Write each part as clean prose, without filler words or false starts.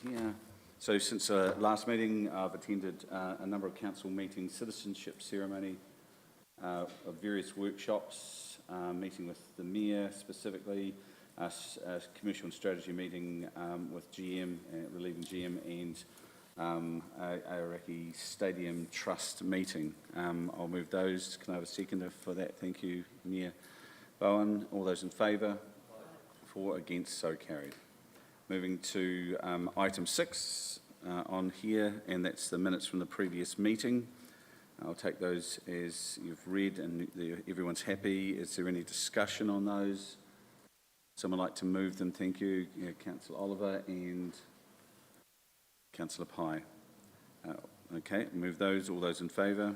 here. So since last meeting, I've attended a number of council meetings, citizenship ceremony, of various workshops, meeting with the Mayor specifically, a commercial and strategy meeting with GM, relieving GM, and Aoraki Stadium Trust meeting. I'll move those. Can I have a seconder for that? Thank you, Mayor Bowen. All those in favour? For, against, so carried. Moving to item 6 on here, and that's the minutes from the previous meeting. I'll take those as you've read and everyone's happy. Is there any discussion on those? Someone like to move them? Thank you. Yeah, Councillor Oliver and Councillor Pye. Okay, move those. All those in favour?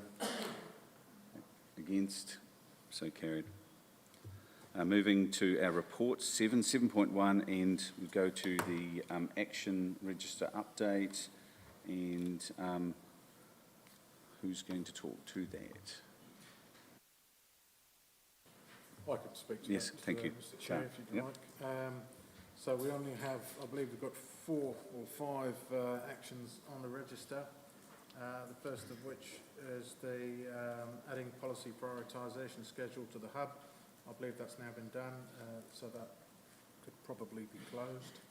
Against? So carried. Moving to our report, 7.1, and we go to the action register update, and who's going to talk to that? I could speak to yes, that, thank you. Mr. Chair, if you'd like. So we only have, I believe we've got 4 or 5 actions on the register. The first of which is the adding policy prioritisation schedule to the hub. I believe that's now been done, so that could probably be closed.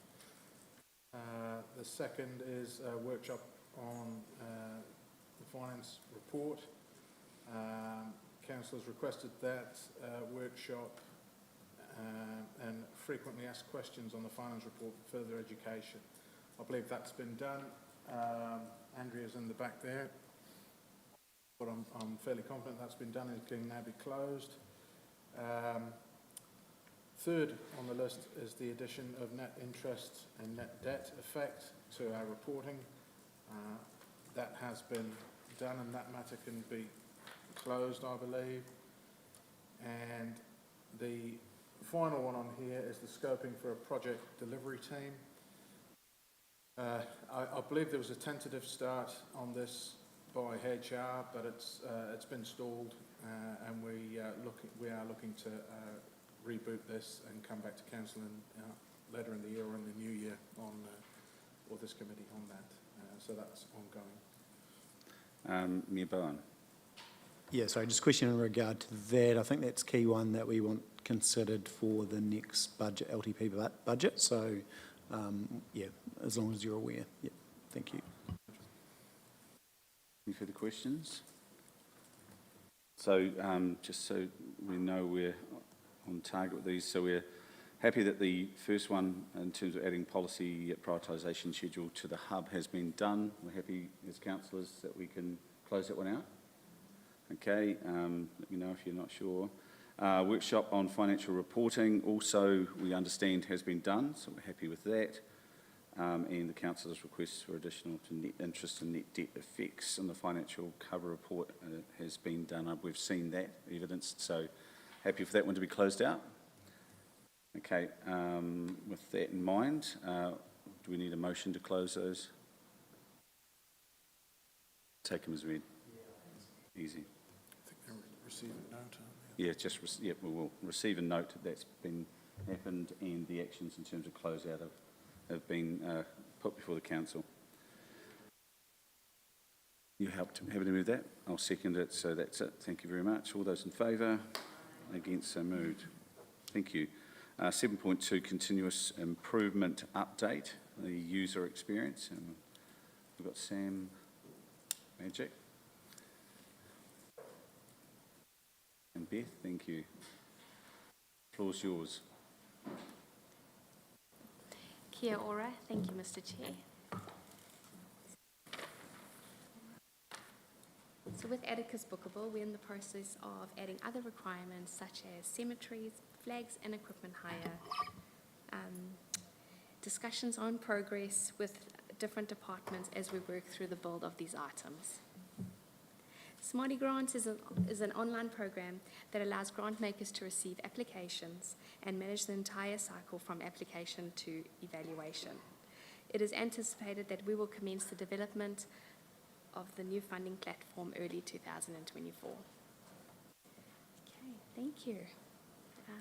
The second is a workshop on the finance report. Council has requested that workshop and frequently asked questions on the finance report for further education. I believe that's been done. Andrea's in the back there, but I'm fairly confident that's been done and it can now be closed. Third on the list is the addition of net interest and net debt effect to our reporting. That has been done and that matter can be closed, I believe. And the final one on here is the scoping for a project delivery team. I believe there was a tentative start on this by HR, but it's been stalled, and we are looking to reboot this and come back to council later in the year or in the new year on or this committee on that. So that's ongoing. Mayor Bowen. Yeah, sorry, just a question in regard to that. I think that's key one that we want considered for the next budget, LTP budget. So, yeah, as long as you're aware. Yeah, thank you. Any further questions? So, just so we know we're on target with these, so we're happy that the first one in terms of adding policy prioritisation schedule to the hub has been done. We're happy as councillors that we can close that one out. Okay, let me know if you're not sure. Workshop on financial reporting also we understand has been done, so we're happy with that. And the councillor's request for additional to net interest and net debt effects on the financial cover report has been done. We've seen that evidenced, so happy for that one to be closed out. Okay, with that in mind, do we need a motion to close those? Take them as read. Easy. I think they're receiving note. Yeah, we will receive a note that that's been happened and the actions in terms of close out have been put before the council. You happy to move that? I'll second it, so that's it. Thank you very much. All those in favour? Against, so moved. Thank you. 7.2, continuous improvement update, the user experience. And we've got Sam Magic. And Beth, thank you. The floor's yours. Kia ora. Thank you, Mr. Chair. So with Atticus Bookable, we're in the process of adding other requirements such as cemeteries, flags and equipment hire. Discussions on progress with different departments as we work through the build of these items. Smarty Grants is an online program that allows grant makers to receive applications and manage the entire cycle from application to evaluation. It is anticipated that we will commence the development of the new funding platform early 2024. Okay, thank you.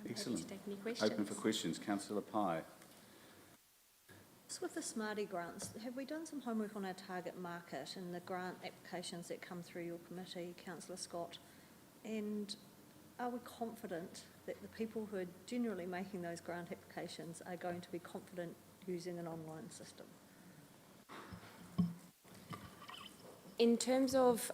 Excellent. Happy to take any questions. Open for questions. Councillor Pye. Just with the Smarty grants, have we done some homework on our target market and the grant applications that come through your committee, Councillor Scott? And are we confident that the people who are generally making those grant applications are going to be confident using an online system? In terms of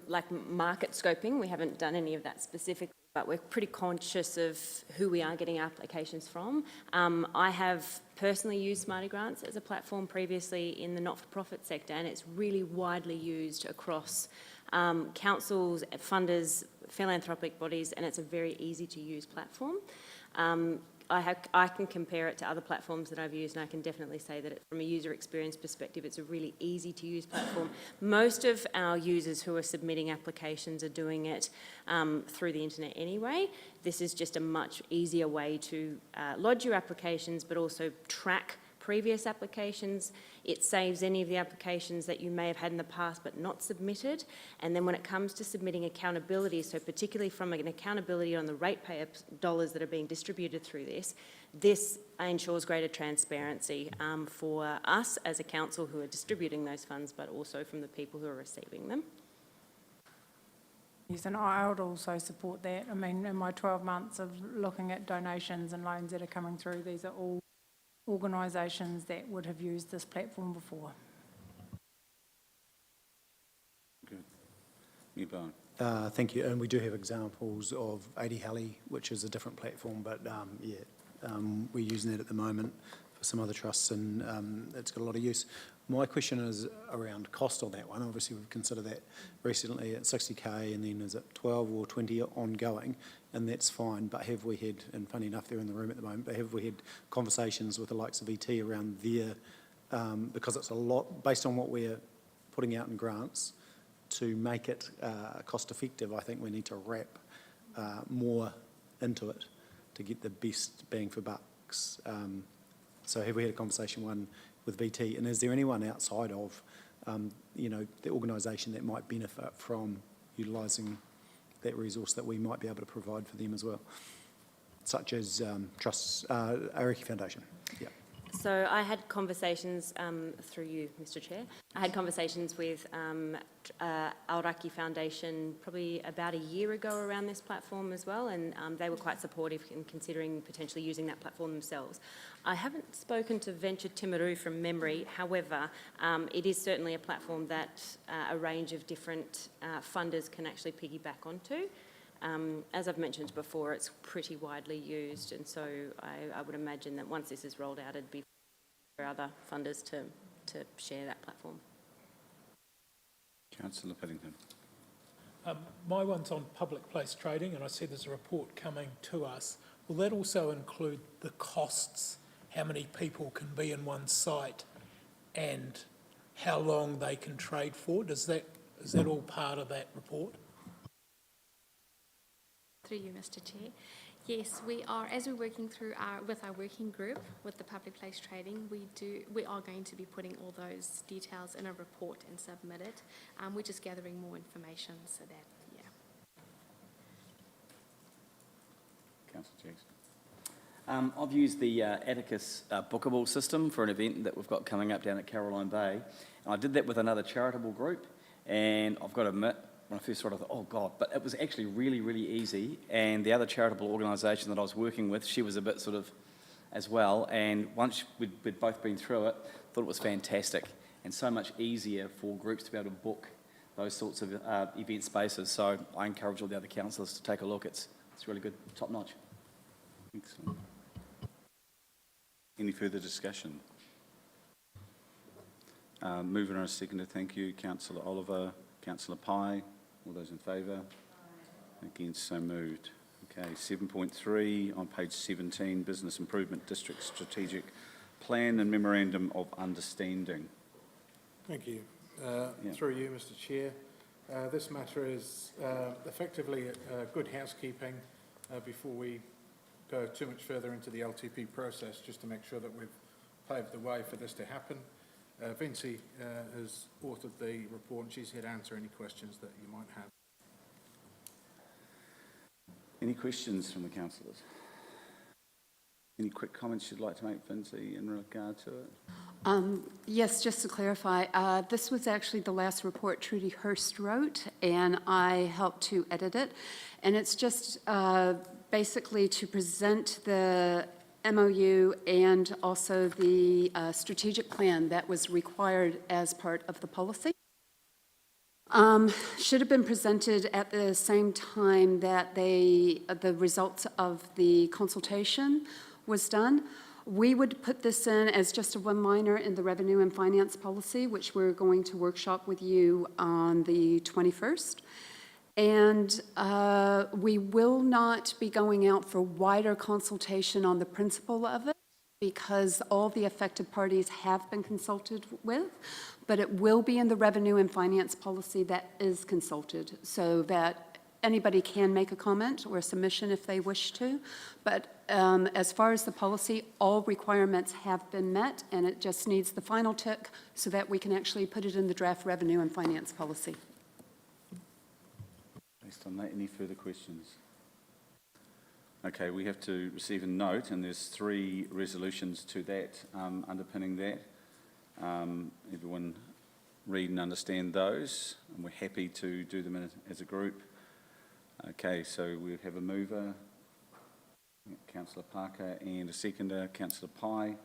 like market scoping, we haven't done any of that specifically, but we're pretty conscious of who we are getting applications from. I have personally used Smarty Grants as a platform previously in the not-for-profit sector, and it's really widely used across councils, funders, philanthropic bodies, and it's a very easy to use platform. I can compare it to other platforms that I've used, and I can definitely say that from a user experience perspective, it's a really easy to use platform. Most of our users who are submitting applications are doing it through the internet anyway. This is just a much easier way to lodge your applications, but also track previous applications. It saves any of the applications that you may have had in the past but not submitted. And then when it comes to submitting accountability, so particularly from an accountability on the ratepayer dollars that are being distributed through this ensures greater transparency for us as a council who are distributing those funds, but also from the people who are receiving them. Yes, and I would also support that. I mean, in my 12 months of looking at donations and loans that are coming through, these are all organisations that would have used this platform before. Good. You, Bowen. Thank you. And we do have examples of AD Halley, which is a different platform, but we're using that at the moment for some other trusts, and it's got a lot of use. My question is around cost on that one. Obviously, we've considered that recently at 60K, and then is it 12 or 20 ongoing, and that's fine. But have we had, and funny enough, they're in the room at the moment, but have we had conversations with the likes of VT around their, because it's a lot, based on what we're putting out in grants, to make it cost effective, I think we need to wrap more into it to get the best bang for bucks. So have we had a conversation, one, with VT, and is there anyone outside of, the organisation that might benefit from utilising that resource that we might be able to provide for them as well, such as trusts, Ariki Foundation? Yeah. So I had conversations through you, Mr. Chair. I had conversations with Aoraki Foundation probably about a year ago around this platform as well, and they were quite supportive in considering potentially using that platform themselves. I haven't spoken to Venture Timaru from memory. However, it is certainly a platform that a range of different funders can actually piggyback onto. As I've mentioned before, it's pretty widely used, and so I would imagine that once this is rolled out, it'd be for other funders to share that platform. Councillor Paddington. My one's on public place trading, and I see there's a report coming to us. Will that also include the costs, how many people can be in one site, and how long they can trade for? Is that all part of that report? Through you, Mr. Chair. Yes, we are, as we're working through with our working group with the public place trading, we are going to be putting all those details in a report and submit it. We're just gathering more information so that, yeah. Councillor Jackson. I've used the Atticus bookable system for an event that we've got coming up down at Caroline Bay. And I did that with another charitable group, and I've got to admit, when I first started, I thought, oh God, but it was actually really, really easy. And the other charitable organisation that I was working with, she was a bit sort of as well. And once we'd both been through it, thought it was fantastic and so much easier for groups to be able to book those sorts of event spaces. So I encourage all the other councillors to take a look. It's really good, top notch. Excellent. Any further discussion? Moving on a second, thank you. Councillor Oliver, Councillor Pye. All those in favour? Against, so moved. Okay, 7.3 on page 17, Business Improvement District Strategic Plan and Memorandum of Understanding. Thank you. Through you, Mr. Chair. This matter is effectively good housekeeping before we go too much further into the LTP process, just to make sure that we've paved the way for this to happen. Vinci has authored the report, and she's here to answer any questions that you might have. Any questions from the councillors? Any quick comments you'd like to make, Vinzi, in regard to it? Yes, just to clarify, this was actually the last report Trudy Hurst wrote, and I helped to edit it. And it's just basically to present the MOU and also the strategic plan that was required as part of the policy. Should have been presented at the same time that the results of the consultation was done. We would put this in as just a one-liner in the revenue and finance policy, which we're going to workshop with you on the 21st. And we will not be going out for wider consultation on the principle of it, because all the affected parties have been consulted with, but it will be in the revenue and finance policy that is consulted, so that anybody can make a comment or a submission if they wish to. But as far as the policy, all requirements have been met, and it just needs the final tick so that we can actually put it in the draft revenue and finance policy. Based on that, any further questions? Okay, we have to receive a note, and there's 3 resolutions to that, underpinning that. Everyone read and understand those, and we're happy to do them as a group. Okay, so we have a mover, Councillor Parker, and a seconder, Councillor Pye.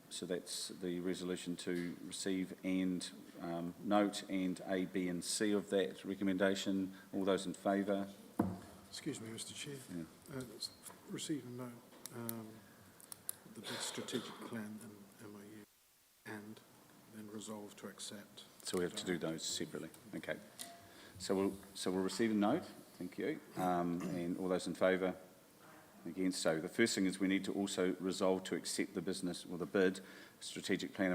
So that's the resolution to receive and note, and A, B and C of that recommendation. All those in favour? Excuse me, Mr Chair. Yeah. Receive and note the big strategic plan and MOU, and then resolve to accept. So we have to do those separately. Okay. So we'll receive a note. Thank you. And all those in favour? Against? So the first thing is we need to also resolve to accept the business or the bid strategic plan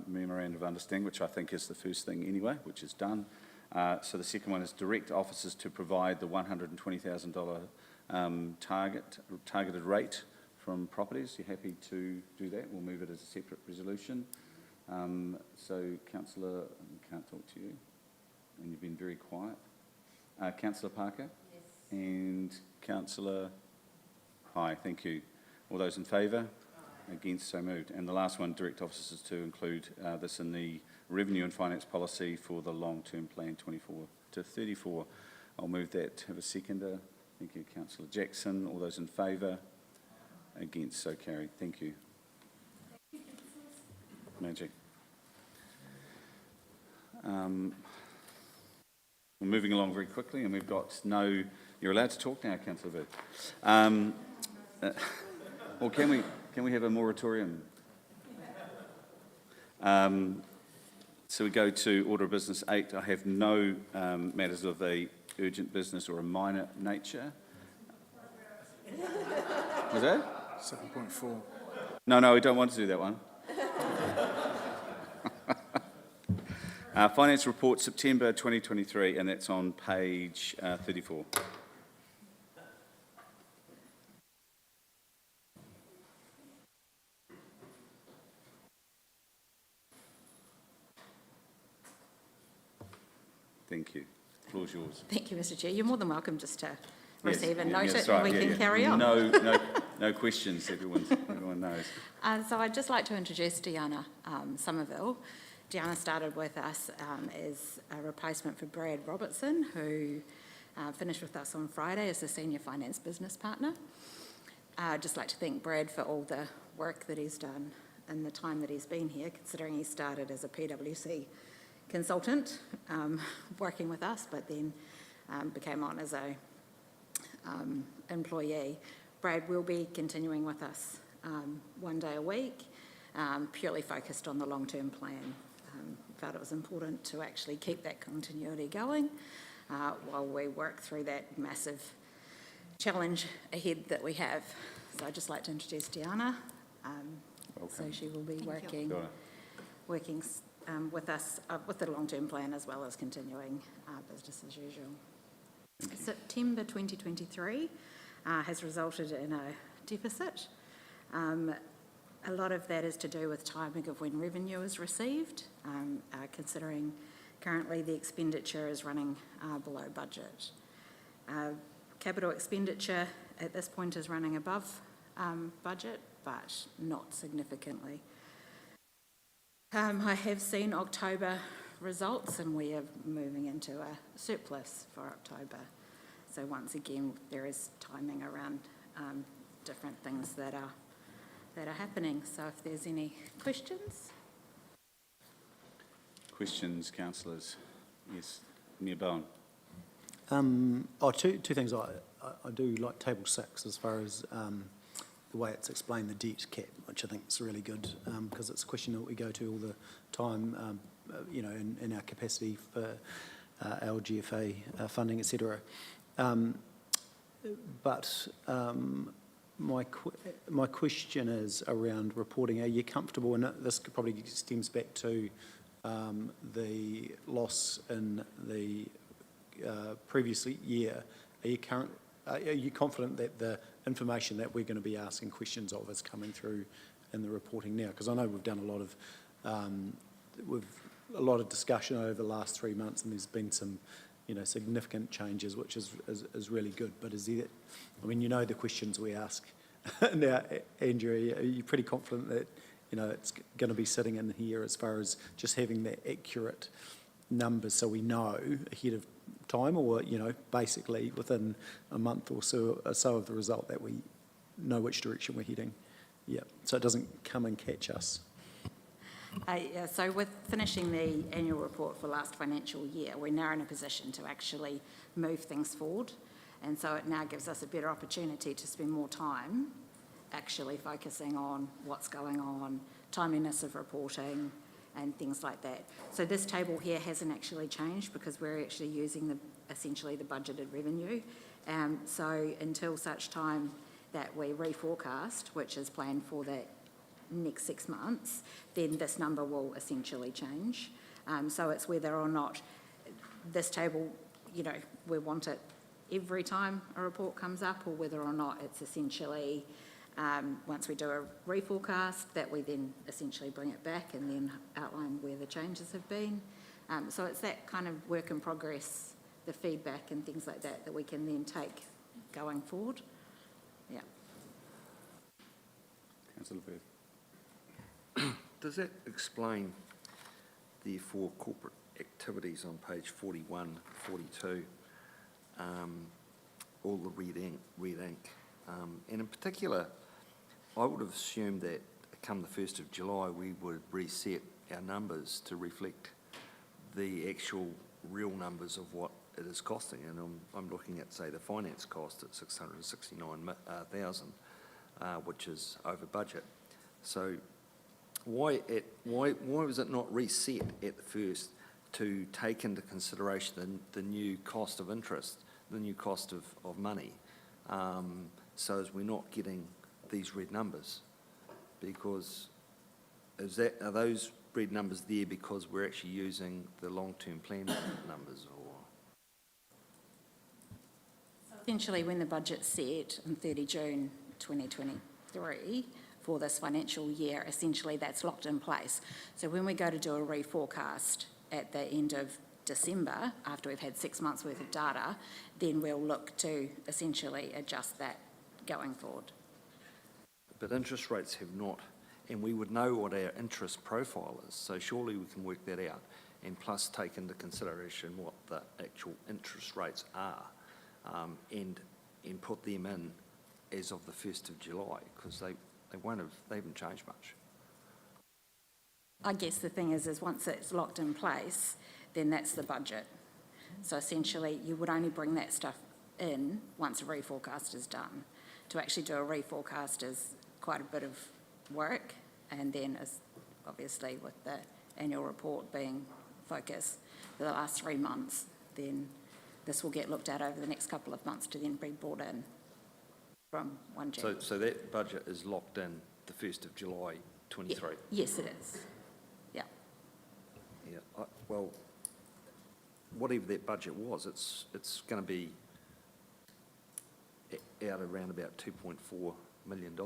memorandum of understanding, which I think is the first thing anyway, which is done. So the second one is direct officers to provide the $120,000 targeted rate from properties. You're happy to do that? We'll move it as a separate resolution. So Councillor, I can't talk to you, and you've been very quiet. Councillor Parker? Yes. And Councillor Pye, thank you. All those in favour? Against? So moved. And the last one, direct officers to include this in the revenue and finance policy for the long-term plan 24 to 34. I'll move that. Have a seconder. Thank you, Councillor Jackson. All those in favour? Against? So carried. Thank you. Magic. We're moving along very quickly, and we've got no... You're allowed to talk now, Councillor Bird. Or can we have a moratorium? So we go to order of business 8. I have no matters of a urgent business or a minor nature. Was that? 7.4. No, we don't want to do that one. Finance report September 2023, and that's on page 34. Thank you. The floor is yours. Thank you, Mr Chair. You're more than welcome just to Yes, receive and yeah, note that's it, right, and we can carry on. No questions. Everyone knows. So I'd just like to introduce Deanna Somerville. Deanna started with us as a replacement for Brad Robertson, who finished with us on Friday as the Senior Finance Business Partner. I'd just like to thank Brad for all the work that he's done in the time that he's been here, considering he started as a PwC consultant working with us, but then became on as a employee. Brad will be continuing with us 1 day a week, purely focused on the long-term plan. Felt it was important to actually keep that continuity going while we work through that massive challenge ahead that we have. So I'd just like to introduce Deanna. So she will be working with us with the long-term plan, as well as continuing business as usual. September 2023 has resulted in a deficit. A lot of that is to do with timing of when revenue is received, considering currently the expenditure is running below budget. Capital expenditure at this point is running above budget, but not significantly. I have seen October results and we are moving into a surplus for October. So once again, there is timing around different things that are happening. So if there's any questions? Questions, councillors? Yes, Mayor Bowen. Two things. I do like table 6 as far as the way it's explained the debt cap, which I think is really good, because it's a question that we go to all the time, you know, in our capacity for our GFA funding, etc. But my question is around reporting. Are you comfortable, and this probably stems back to the loss in the previous year, are you confident that the information that we're going to be asking questions of is coming through in the reporting now? Because I know we've done a lot of discussion over the last 3 months, and there's been some, you know, significant changes, which is really good. But is there, I mean, you know, the questions we ask now, Andrew, are you pretty confident that, you know, it's going to be sitting in here as far as just having the accurate numbers so we know ahead of time, or, you know, basically within a month or so of the result that we know which direction we're heading? Yeah, so it doesn't come and catch us. So with finishing the annual report for last financial year, we're now in a position to actually move things forward. And so it now gives us a better opportunity to spend more time actually focusing on what's going on, timeliness of reporting and things like that. So this table here hasn't actually changed because we're actually using essentially the budgeted revenue. So until such time that we reforecast, which is planned for the next 6 months, then this number will essentially change. So it's whether or not this table, you know, we want it every time a report comes up, or whether or not it's essentially once we do a reforecast that we then essentially bring it back and then outline where the changes have been. So it's that kind of work in progress, the feedback and things like that we can then take going forward. Yeah. Councillor Booth. Does that explain the 4 corporate activities on page 41, 42, all the red ink? And in particular, I would have assumed that come the 1st of July, we would reset our numbers to reflect the actual real numbers of what it is costing. And I'm looking at, say, the finance cost at 669,000, which is over budget. So why was it not reset at the first to take into consideration the new cost of interest, the new cost of money, so as we're not getting these red numbers? Because are those red numbers there because we're actually using the long-term plan numbers, or? Essentially, when the budget's set on 30 June 2023 for this financial year, essentially that's locked in place. So when we go to do a reforecast at the end of December, after we've had 6 months worth of data, then we'll look to essentially adjust that going forward. But interest rates have not, and we would know what our interest profile is, so surely we can work that out, and plus take into consideration what the actual interest rates are, and put them in as of the 1st of July, because they haven't changed much. I guess the thing is once it's locked in place, then that's the budget. So essentially, you would only bring that stuff in once a reforecast is done. To actually do a reforecast is quite a bit of work, and then as obviously with the annual report being focus for the last 3 months, then this will get looked at over the next couple of months to then be brought in from 1 January. So that budget is locked in the 1st of July 23? Yes, it is. Yeah. Yeah, well, whatever that budget was, it's going to be out around about $2.4 million.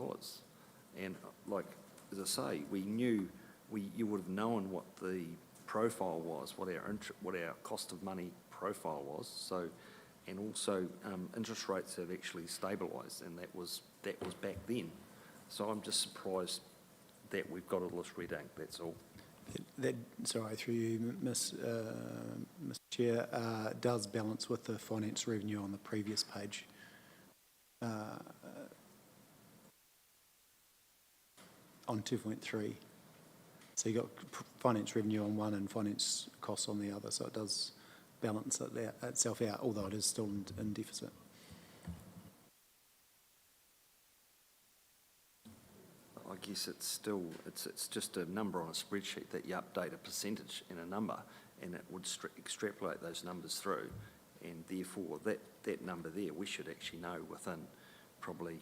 And like, as I say, you would have known what the profile was, what our cost of money profile was. So, and also interest rates have actually stabilised, and that was back then. So I'm just surprised that we've got all this red ink, that's all. Sorry, through you, Mr. Chair, does balance with the finance revenue on the previous page. On 2.3. So you've got finance revenue on one and finance costs on the other, so it does balance itself out, although it is still in deficit. I guess it's still, it's just a number on a spreadsheet that you update a percentage in a number, and it would extrapolate those numbers through, and therefore that number there, we should actually know within probably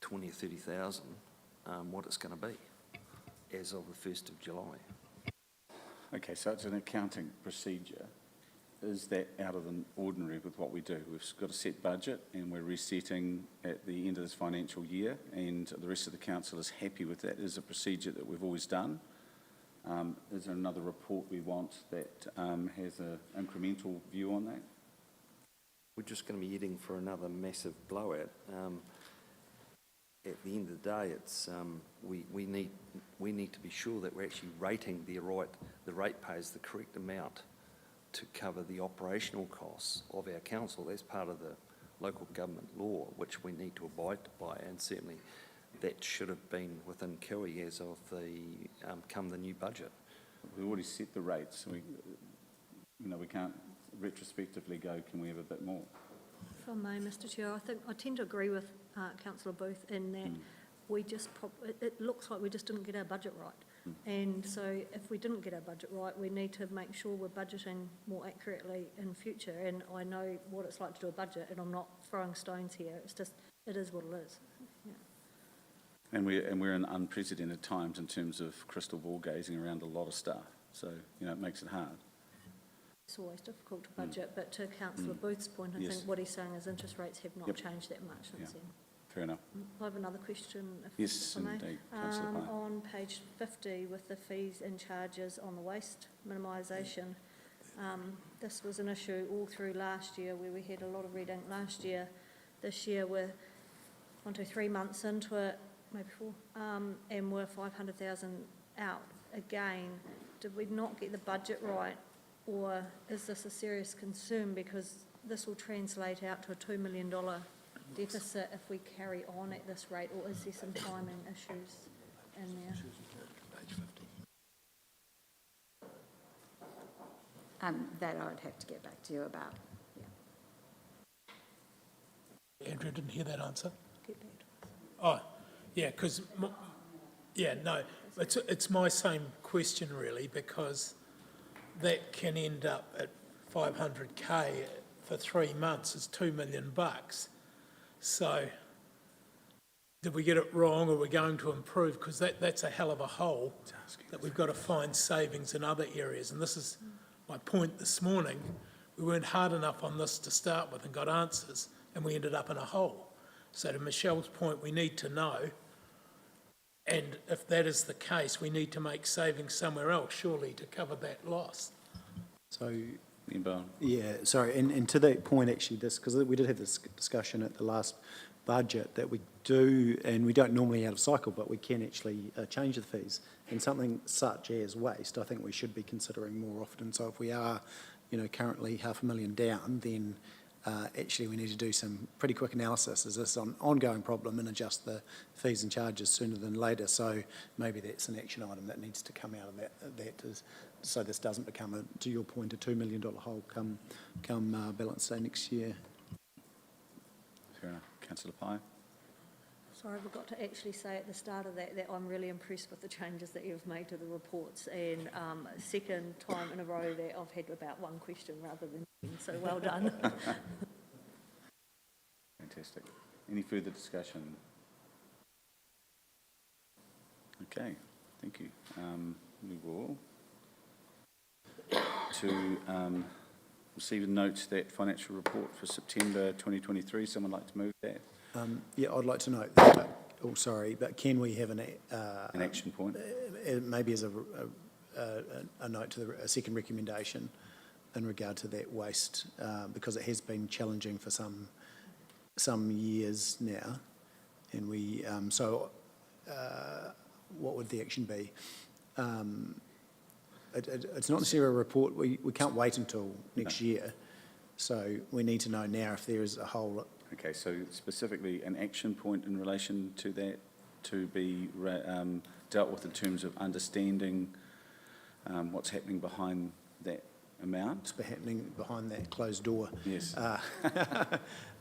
20 or 30,000 what it's going to be as of the 1st of July. Okay, so it's an accounting procedure. Is that out of the ordinary with what we do? We've got a set budget and we're resetting at the end of this financial year, and the rest of the council is happy with that. It is a procedure that we've always done. Is there another report we want that has an incremental view on that? We're just going to be heading for another massive blowout. At the end of the day, it's we need to be sure that we're actually rating the ratepayers the correct amount to cover the operational costs of our council. That's part of the local government law, which we need to abide by, and certainly that should have been within Kiwi as of the come the new budget. We've already set the rates. We can't retrospectively go, can we have a bit more? If I may, Mr Chair, I tend to agree with Councillor Booth in that we just, it looks like we just didn't get our budget right. And so if we didn't get our budget right, we need to make sure we're budgeting more accurately in future. And I know what it's like to do a budget, and I'm not throwing stones here. It's just, it is what it is. Yeah. And we're in unprecedented times in terms of crystal ball gazing around a lot of stuff. So, it makes it hard. It's always difficult to budget, but to Councillor Booth's point, I think what he's saying is interest rates have not changed that much since then. Fair enough. I have another question, Yes, if I may. indeed. Councillor Pye. On page 50, with the fees and charges on the waste minimisation, this was an issue all through last year, where we had a lot of red ink last year. This year we're 3 months into it, maybe 4, and we're 500,000 out again. Did we not get the budget right, or is this a serious concern, because this will translate out to a $2 million deficit if we carry on at this rate, or is there some timing issues in there? That I would have to get back to you about. Yeah. Andrew didn't hear that answer. Get back to us. Oh, yeah, because, it's my same question really, because that can end up at 500K for 3 months. It's $2 million. So did we get it wrong, or we're going to improve? Because that's a hell of a hole that we've got to find savings in other areas. And this is my point this morning. We weren't hard enough on this to start with and got answers, and we ended up in a hole. So to Michelle's point, we need to know, and if that is the case, we need to make savings somewhere else, surely, to cover that loss. So, Member. yeah, sorry, and to that point, actually, because we did have this discussion at the last budget, that we do, and we don't normally out of cycle, but we can actually change the fees. And something such as waste, I think we should be considering more often. So if we are, currently $500,000 down, then actually we need to do some pretty quick analysis. Is this an ongoing problem, and adjust the fees and charges sooner than later? So maybe that's an action item that needs to come out of that so this doesn't become, to your point, a $2 million hole come balance day next year. Fair enough. Councillor Pye. Sorry, I forgot to actually say at the start of that I'm really impressed with the changes that you've made to the reports, and second time in a row that I've had about one question rather than 10, so well done. Fantastic. Any further discussion? Okay, thank you. We will to receive and note that financial report for September 2023. Someone like to move that? Yeah, I'd like to note that, but can we have an action point? Maybe as a note to a second recommendation in regard to that waste, because it has been challenging for some years now, And we, what would the action be? It's not necessarily a report, we can't wait until next year. So we need to know now if there is a hole. Okay, so specifically an action point in relation to that to be dealt with in terms of understanding what's happening behind that amount? What's happening behind that closed door? Yes.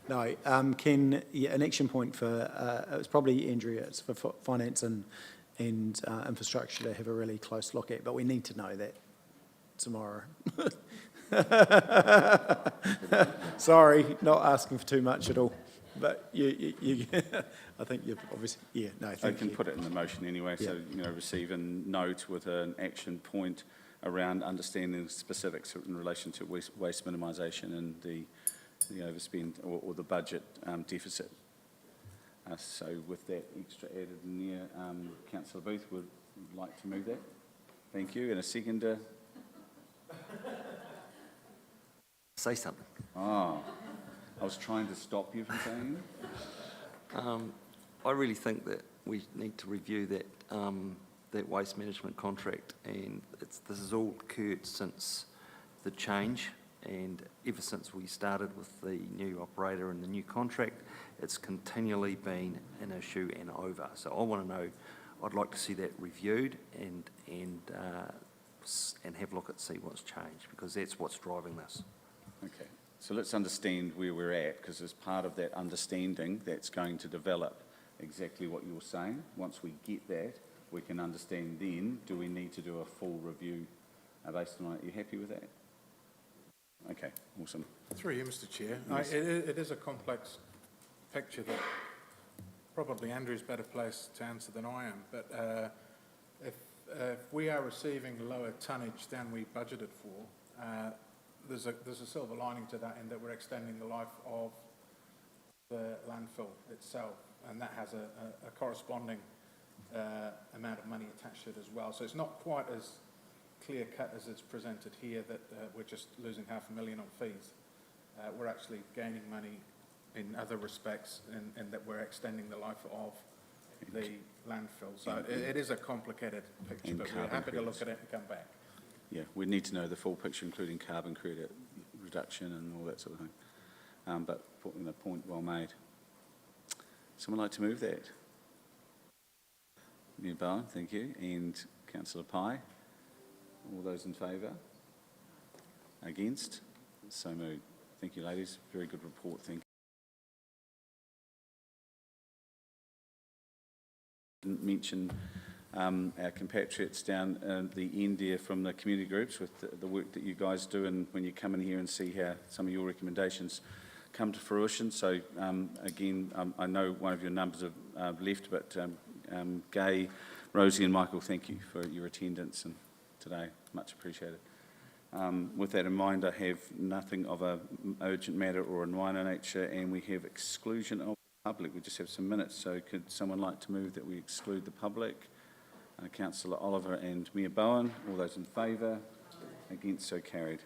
No, an action point for, it's probably Andrea, it's for finance and infrastructure to have a really close look at, but we need to know that tomorrow. Sorry, not asking for too much at all, but you I think you've obviously, yeah, no, thank you. I can put it in the motion anyway, so, you know, receive a note with an action point around understanding specifics in relation to waste minimisation and the overspend or the budget deficit. So with that extra added in there, Councillor Booth would like to move that. Thank you. And a seconder. Say something. Oh, I was trying to stop you from saying it. I really think that we need to review that waste management contract, and this has all occurred since the change, and ever since we started with the new operator and the new contract, it's continually been an issue and over. So I want to know, I'd like to see that reviewed and have a look at see what's changed, because that's what's driving this. Okay, so let's understand where we're at, because as part of that understanding, that's going to develop exactly what you're saying. Once we get that, we can understand then, do we need to do a full review based on it? Are you happy with that? Okay, awesome. Through you, Mr Chair. Yes. It is a complex picture that probably Andrew's better placed to answer than I am, but if we are receiving lower tonnage than we budgeted for, there's a silver lining to that in that we're extending the life of the landfill itself, and that has a corresponding amount of money attached to it as well. So it's not quite as clear cut as it's presented here that we're just losing $500,000 on fees. We're actually gaining money in other respects in that we're extending the life of the landfill. So it is a complicated picture, but we're happy to look at it and come back. Yeah, we need to know the full picture, including carbon credit reduction and all that sort of thing. But the point well made. Someone like to move that? Mayor Bowen, thank you. And Councillor Pye. All those in favour? Against? So moved. Thank you, ladies. Very good report. Thank you. Didn't mention our compatriots down at the end there from the community groups with the work that you guys do, and when you come in here and see how some of your recommendations come to fruition. So again, I know one of your numbers have left, but Gay, Rosie and Michael, thank you for your attendance and today, much appreciated. With that in mind, I have nothing of an urgent matter or a minor nature, and we have exclusion of the public. We just have some minutes, so could someone like to move that we exclude the public? Councillor Oliver and Mayor Bowen, all those in favour? Against, so carried.